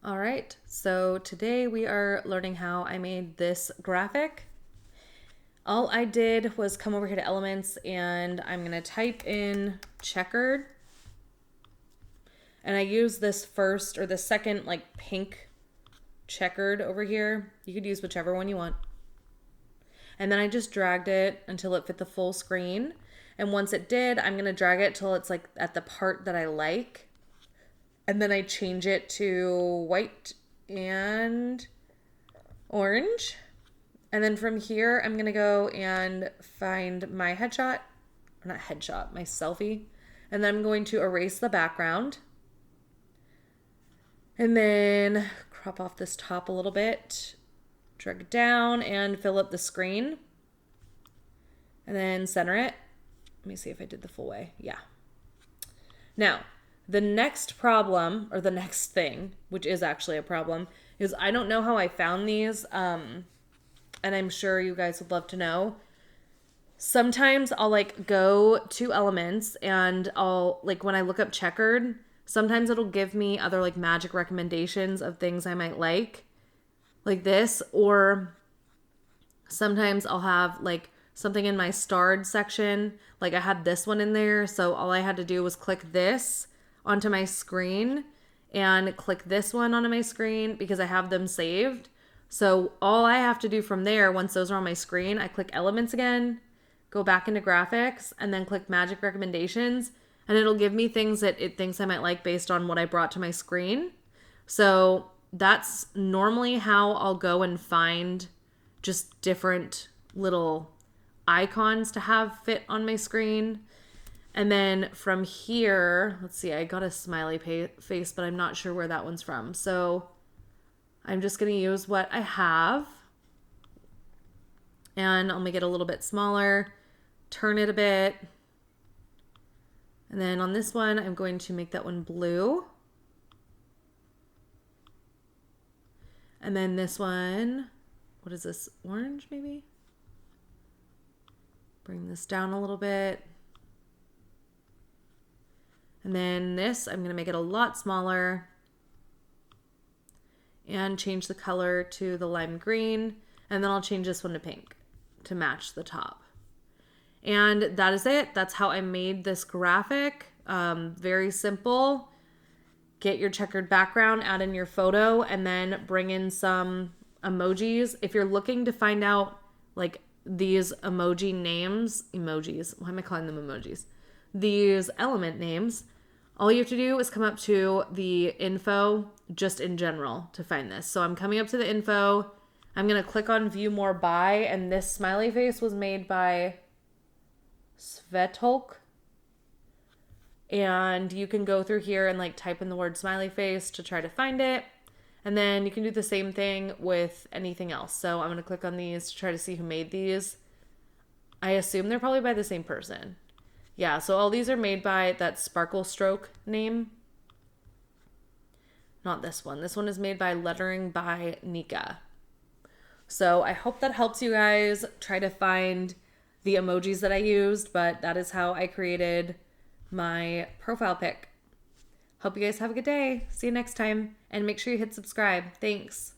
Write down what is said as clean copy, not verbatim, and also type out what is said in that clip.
All right, so today we are learning how I made this graphic. All I did was come over here to elements and I'm gonna type in checkered. And I use this first or the second like pink checkered over here. You could use whichever one you want. And then I just dragged it until it fit the full screen. And once it did, I'm gonna drag it till it's like at the part that I like. And then I change it to white and orange. And then from here, I'm going to go and find my headshot, or not headshot, my selfie. And then I'm going to erase the background. And then crop off this top a little bit, drag it down and fill up the screen. And then center it. Let me see if I did the full way. Yeah. Now, the next problem, or the next thing, which is actually a problem, is I don't know how I found these, and I'm sure you guys would love to know. Sometimes I'll like go to elements and I'll like when I look up checkered, sometimes it'll give me other like magic recommendations of things I might like this, or sometimes I'll have like something in my starred section. Like I had this one in there, so all I had to do was click this onto my screen and click this one onto my screen because I have them saved. So all I have to do from there, once those are on my screen, I click elements again, go back into graphics, and then click magic recommendations, and it'll give me things that it thinks I might like based on what I brought to my screen. So that's normally how I'll go and find just different little icons to have fit on my screen. And then from here, let's see, I got a smiley face, but I'm not sure where that one's from. So I'm just going to use what I have. And I'll make it a little bit smaller, turn it a bit. And then on this one, I'm going to make that one blue. And then this one, what is this, orange maybe? Bring this down a little bit. And then this, I'm going to make it a lot smaller and change the color to the lime green. And then I'll change this one to pink to match the top. And that is it. That's how I made this graphic. Very simple. Get your checkered background, add in your photo, and then bring in some emojis. If you're looking to find out like these emoji names, emojis, why am I calling them emojis? These element names, all you have to do is come up to the info just in general to find this. So I'm coming up to the info. I'm going to click on view more by, and this smiley face was made by Svetolk. And you can go through here and like type in the word smiley face to try to find it. And then you can do the same thing with anything else. So I'm going to click on these to try to see who made these. I assume they're probably by the same person. Yeah, so all these are made by that Sparkle Stroke name. Not this one. This one is made by Lettering by Nika. So I hope that helps you guys try to find the emojis that I used, but that is how I created my profile pic. Hope you guys have a good day. See you next time. And make sure you hit subscribe. Thanks.